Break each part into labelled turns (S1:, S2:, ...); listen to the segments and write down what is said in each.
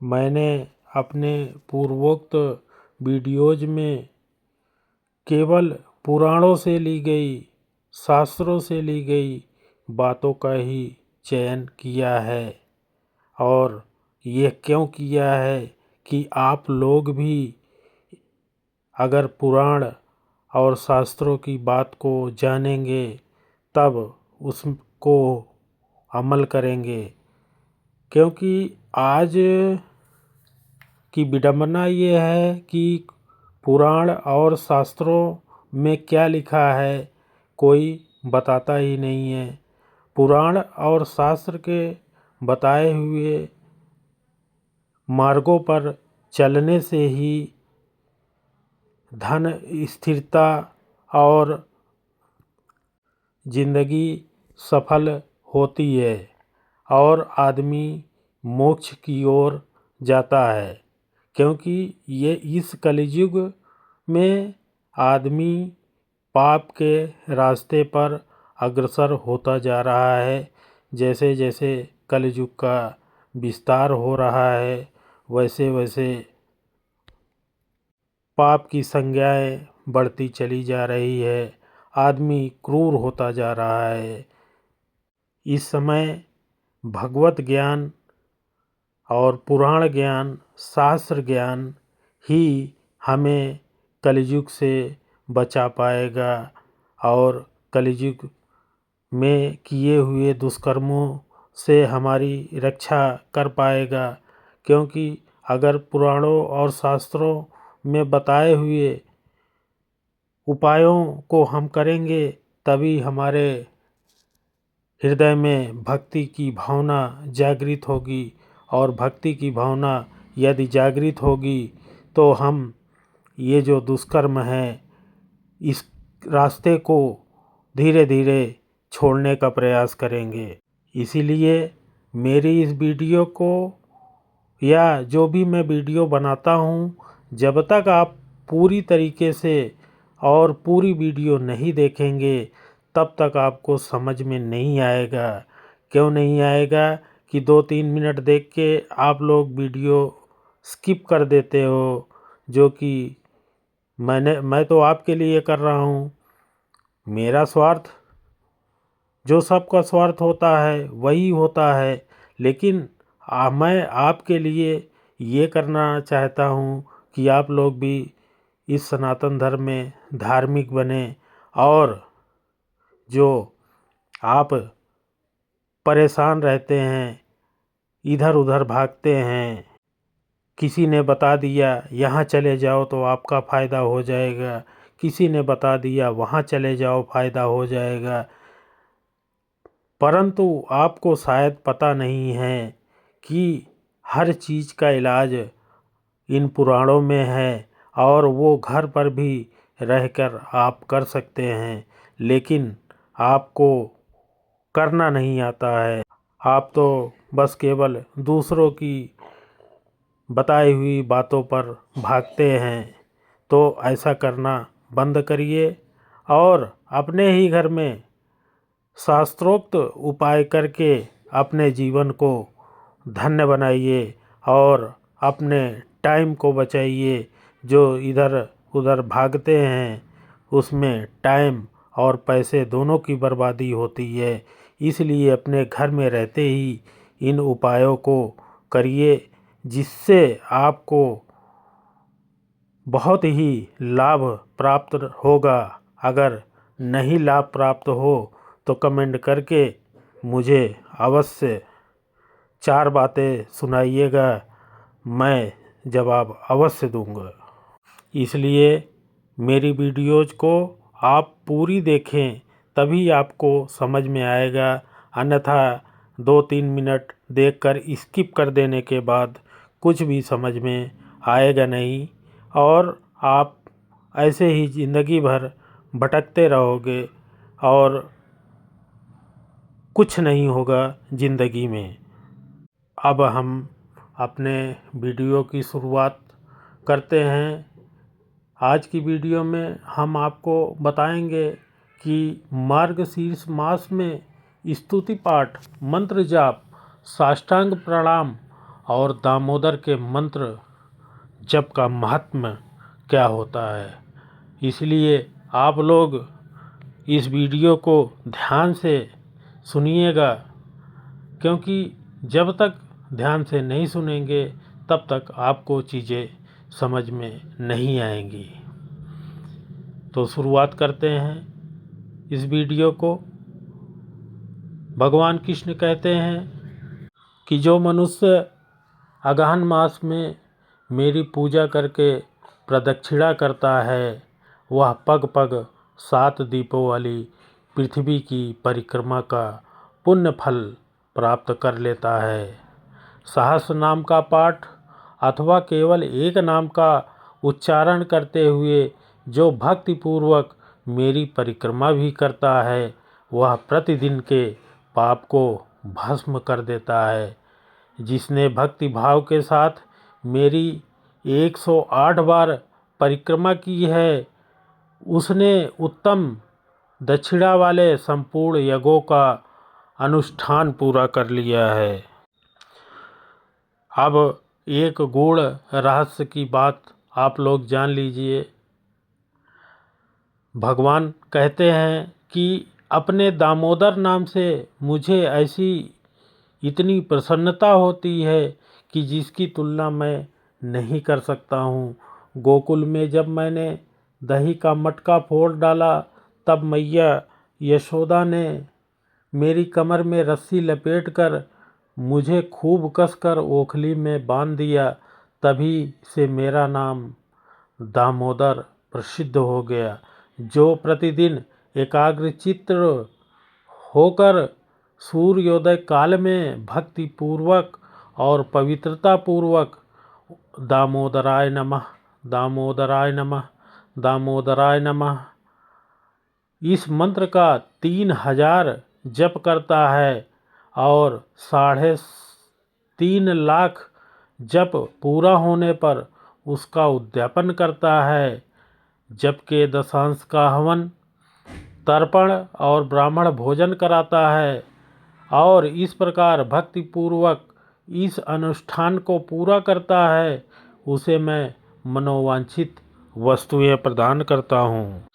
S1: मैंने अपने पूर्वोक्त वीडियोज में केवल पुराणों से ली गई, शास्त्रों से ली गई बातों का ही चयन किया है। और ये क्यों किया है कि आप लोग भी अगर पुराण और शास्त्रों की बात को जानेंगे तब उसको अमल करेंगे। क्योंकि आज की विडंबना ये है कि पुराण और शास्त्रों में क्या लिखा है कोई बताता ही नहीं है। पुराण और शास्त्र के बताए हुए मार्गों पर चलने से ही धन, स्थिरता और जिंदगी सफल होती है और आदमी मोक्ष की ओर जाता है। क्योंकि ये इस कलयुग में आदमी पाप के रास्ते पर अग्रसर होता जा रहा है। जैसे जैसे कलयुग का विस्तार हो रहा है वैसे वैसे पाप की संज्ञाएं बढ़ती चली जा रही है। आदमी क्रूर होता जा रहा है। इस समय भगवत ज्ञान और पुराण ज्ञान, शास्त्र ज्ञान ही हमें कलयुग से बचा पाएगा और कलयुग में किए हुए दुष्कर्मों से हमारी रक्षा कर पाएगा। क्योंकि अगर पुराणों और शास्त्रों में बताए हुए उपायों को हम करेंगे तभी हमारे हृदय में भक्ति की भावना जागृत होगी। और भक्ति की भावना यदि जागृत होगी तो हम ये जो दुष्कर्म है इस रास्ते को धीरे धीरे छोड़ने का प्रयास करेंगे। इसीलिए मेरी इस वीडियो को या जो भी मैं वीडियो बनाता हूँ, जब तक आप पूरी तरीके से और पूरी वीडियो नहीं देखेंगे तब तक आपको समझ में नहीं आएगा। क्यों नहीं आएगा कि 2-3 मिनट देख के आप लोग वीडियो स्किप कर देते हो। जो कि मैं तो आपके लिए कर रहा हूँ। मेरा स्वार्थ जो सबका स्वार्थ होता है वही होता है। लेकिन मैं आपके लिए ये करना चाहता हूँ कि आप लोग भी इस सनातन धर्म में धार्मिक बने। और जो आप परेशान रहते हैं, इधर उधर भागते हैं, किसी ने बता दिया यहाँ चले जाओ तो आपका फ़ायदा हो जाएगा, किसी ने बता दिया वहाँ चले जाओ फ़ायदा हो जाएगा, परंतु आपको शायद पता नहीं है कि हर चीज़ का इलाज इन पुराणों में है और वो घर पर भी रहकर आप कर सकते हैं। लेकिन आपको करना नहीं आता है। आप तो बस केवल दूसरों की बताई हुई बातों पर भागते हैं। तो ऐसा करना बंद करिए और अपने ही घर में शास्त्रोक्त उपाय करके अपने जीवन को धन्य बनाइए और अपने टाइम को बचाइए। जो इधर उधर भागते हैं उसमें टाइम और पैसे दोनों की बर्बादी होती है। इसलिए अपने घर में रहते ही इन उपायों को करिए जिससे आपको बहुत ही लाभ प्राप्त होगा। अगर नहीं लाभ प्राप्त हो तो कमेंट करके मुझे अवश्य 4 बातें सुनाइएगा, मैं जवाब अवश्य दूंगा। इसलिए मेरी वीडियोज़ को आप पूरी देखें तभी आपको समझ में आएगा। अन्यथा 2-3 मिनट देखकर स्किप कर देने के बाद कुछ भी समझ में आएगा नहीं और आप ऐसे ही ज़िंदगी भर भटकते रहोगे और कुछ नहीं होगा ज़िंदगी में। अब हम अपने वीडियो की शुरुआत करते हैं। आज की वीडियो में हम आपको बताएंगे कि मार्गशीर्ष मास में स्तुति पाठ, मंत्र जाप, साष्टांग प्रणाम और दामोदर के मंत्र जप का महात्म्य क्या होता है। इसलिए आप लोग इस वीडियो को ध्यान से सुनिएगा, क्योंकि जब तक ध्यान से नहीं सुनेंगे तब तक आपको चीज़ें समझ में नहीं आएंगी। तो शुरुआत करते हैं इस वीडियो को। भगवान कृष्ण कहते हैं कि जो मनुष्य अगहन मास में मेरी पूजा करके प्रदक्षिणा करता है, वह पग पग 7 दीपों वाली पृथ्वी की परिक्रमा का पुण्य फल प्राप्त कर लेता है। सहस्र नाम का पाठ अथवा केवल एक नाम का उच्चारण करते हुए जो भक्तिपूर्वक मेरी परिक्रमा भी करता है, वह प्रतिदिन के पाप को भस्म कर देता है। जिसने भक्ति भाव के साथ मेरी 108 बार परिक्रमा की है, उसने उत्तम दक्षिणा वाले संपूर्ण यज्ञों का अनुष्ठान पूरा कर लिया है। अब एक गूढ़ रहस्य की बात आप लोग जान लीजिए। भगवान कहते हैं कि अपने दामोदर नाम से मुझे ऐसी इतनी प्रसन्नता होती है कि जिसकी तुलना मैं नहीं कर सकता हूँ। गोकुल में जब मैंने दही का मटका फोड़ डाला, तब मैया यशोदा ने मेरी कमर में रस्सी लपेटकर मुझे खूब कसकर ओखली में बांध दिया। तभी से मेरा नाम दामोदर प्रसिद्ध हो गया। जो प्रतिदिन एकाग्रचित्त होकर सूर्योदय काल में भक्ति पूर्वक और पवित्रता पूर्वक दामोदराय नमः, दामोदराय नमः, दामोदराय नमः इस मंत्र का 3000 जप करता है और 3.5 लाख जप पूरा होने पर उसका उद्यापन करता है। जप के दशांश का हवन, तर्पण और ब्राह्मण भोजन कराता है और इस प्रकार भक्तिपूर्वक इस अनुष्ठान को पूरा करता है, उसे मैं मनोवांछित वस्तुएं प्रदान करता हूँ।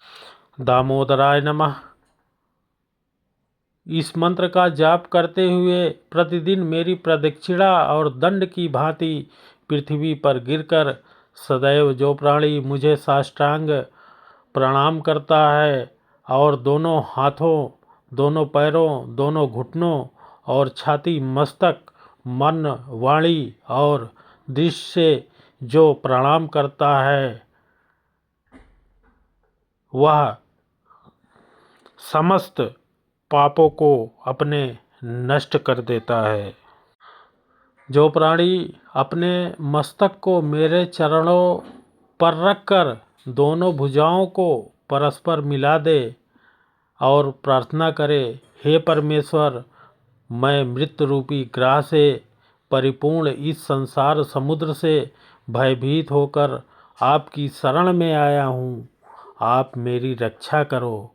S1: दामोदराय नमः इस मंत्र का जाप करते हुए प्रतिदिन मेरी प्रदक्षिणा और दंड की भांति पृथ्वी पर गिरकर सदैव जो प्राणी मुझे साष्टांग प्रणाम करता है और दोनों हाथों, दोनों पैरों, दोनों घुटनों और छाती, मस्तक, मन, वाणी और दृष्टि से जो प्रणाम करता है, वह समस्त पापों को अपने नष्ट कर देता है। जो प्राणी अपने मस्तक को मेरे चरणों पर रखकर दोनों भुजाओं को परस्पर मिला दे और प्रार्थना करे, हे परमेश्वर, मैं मृत्यु रूपी ग्रह से परिपूर्ण इस संसार समुद्र से भयभीत होकर आपकी शरण में आया हूँ, आप मेरी रक्षा करो।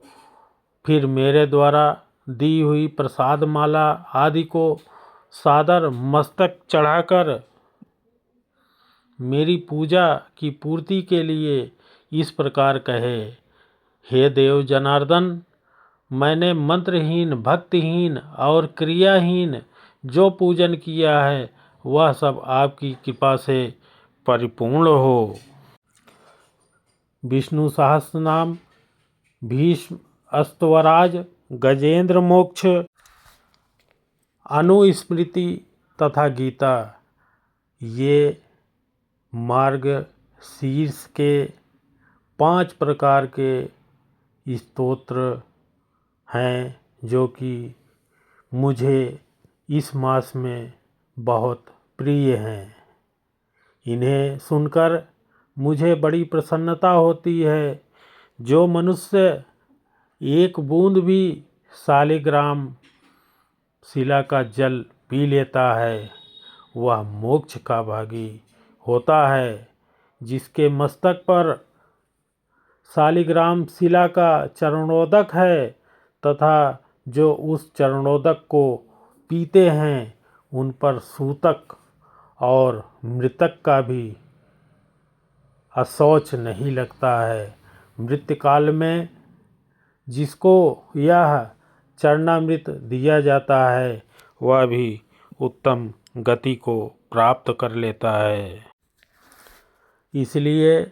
S1: फिर मेरे द्वारा दी हुई प्रसाद माला आदि को सादर मस्तक चढ़ाकर मेरी पूजा की पूर्ति के लिए इस प्रकार कहे, हे देव जनार्दन, मैंने मंत्रहीन, भक्तिहीन और क्रियाहीन जो पूजन किया है, वह सब आपकी कृपा से परिपूर्ण हो। विष्णु सहस्रनाम, भीष्म अस्तवराज, गजेंद्र मोक्ष, अनुस्मृति तथा गीता, ये मार्ग शीर्ष के 5 प्रकार के स्तोत्र हैं जो कि मुझे इस मास में बहुत प्रिय हैं। इन्हें सुनकर मुझे बड़ी प्रसन्नता होती है। जो मनुष्य एक बूंद भी शालिग्राम शिला का जल पी लेता है, वह मोक्ष का भागी होता है। जिसके मस्तक पर शालिग्राम शिला का चरणोदक है तथा जो उस चरणोदक को पीते हैं, उन पर सूतक और मृतक का भी अशौच नहीं लगता है। मृत्युकाल में जिसको यह चरणामृत दिया जाता है वह भी उत्तम गति को प्राप्त कर लेता है। इसलिए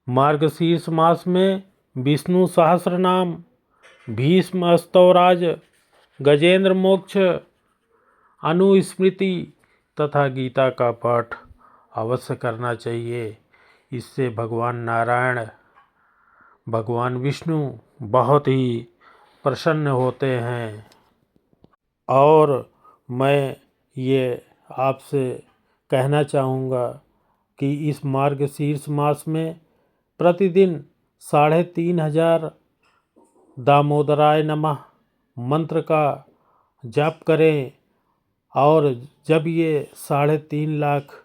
S1: मार्गशीर्ष मास में विष्णु सहस्रनाम, भीष्म स्तवराज, गजेंद्र मोक्ष, अनुस्मृति तथा गीता का पाठ अवश्य करना चाहिए। इससे भगवान नारायण, भगवान विष्णु बहुत ही प्रसन्न होते हैं। और मैं ये आपसे कहना चाहूँगा कि इस मार्गशीर्ष मास में प्रतिदिन 3500 दामोदराय नमः मंत्र का जप करें। और जब ये 3.5 लाख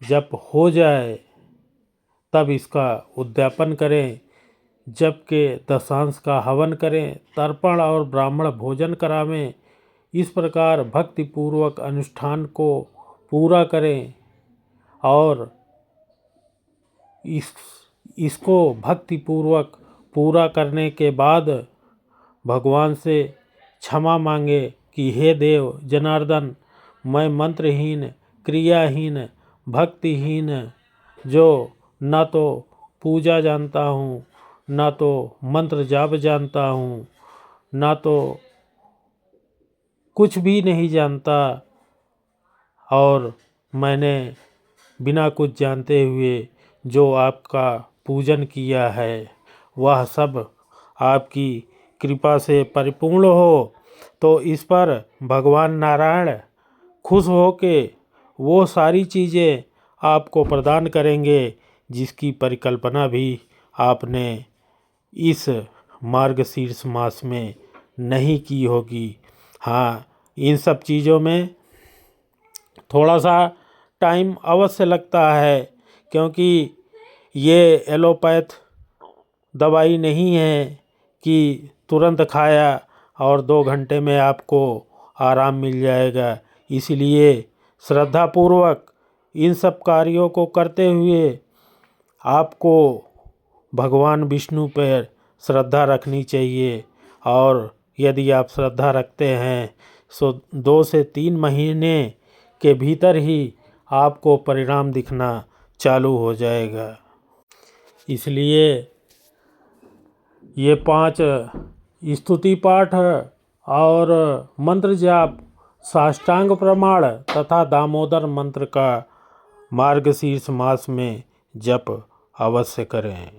S1: जप हो जाए तब इसका उद्यापन करें। जप के दशांश का हवन करें, तर्पण और ब्राह्मण भोजन करावें। इस प्रकार भक्तिपूर्वक अनुष्ठान को पूरा करें और इसको भक्तिपूर्वक पूरा करने के बाद भगवान से क्षमा मांगे कि हे देव जनार्दन, मैं मंत्रहीन, क्रियाहीन, भक्तिहीन, जो न तो पूजा जानता हूँ, न तो मंत्र जाप जानता हूँ, न तो कुछ भी नहीं जानता, और मैंने बिना कुछ जानते हुए जो आपका पूजन किया है वह सब आपकी कृपा से परिपूर्ण हो। तो इस पर भगवान नारायण खुश होके वो सारी चीज़ें आपको प्रदान करेंगे जिसकी परिकल्पना भी आपने इस मार्गशीर्ष मास में नहीं की होगी। हाँ, इन सब चीज़ों में थोड़ा सा टाइम अवश्य लगता है, क्योंकि ये एलोपैथ दवाई नहीं है कि तुरंत खाया और 2 घंटे में आपको आराम मिल जाएगा। इसलिए श्रद्धापूर्वक इन सब कार्यों को करते हुए आपको भगवान विष्णु पर श्रद्धा रखनी चाहिए। और यदि आप श्रद्धा रखते हैं तो 2 से 3 महीने के भीतर ही आपको परिणाम दिखना चालू हो जाएगा। इसलिए ये 5 स्तुति पाठ और मंत्र जाप, साष्टांग प्रमाण तथा दामोदर मंत्र का मार्गशीर्ष मास में जप अवश्य करें।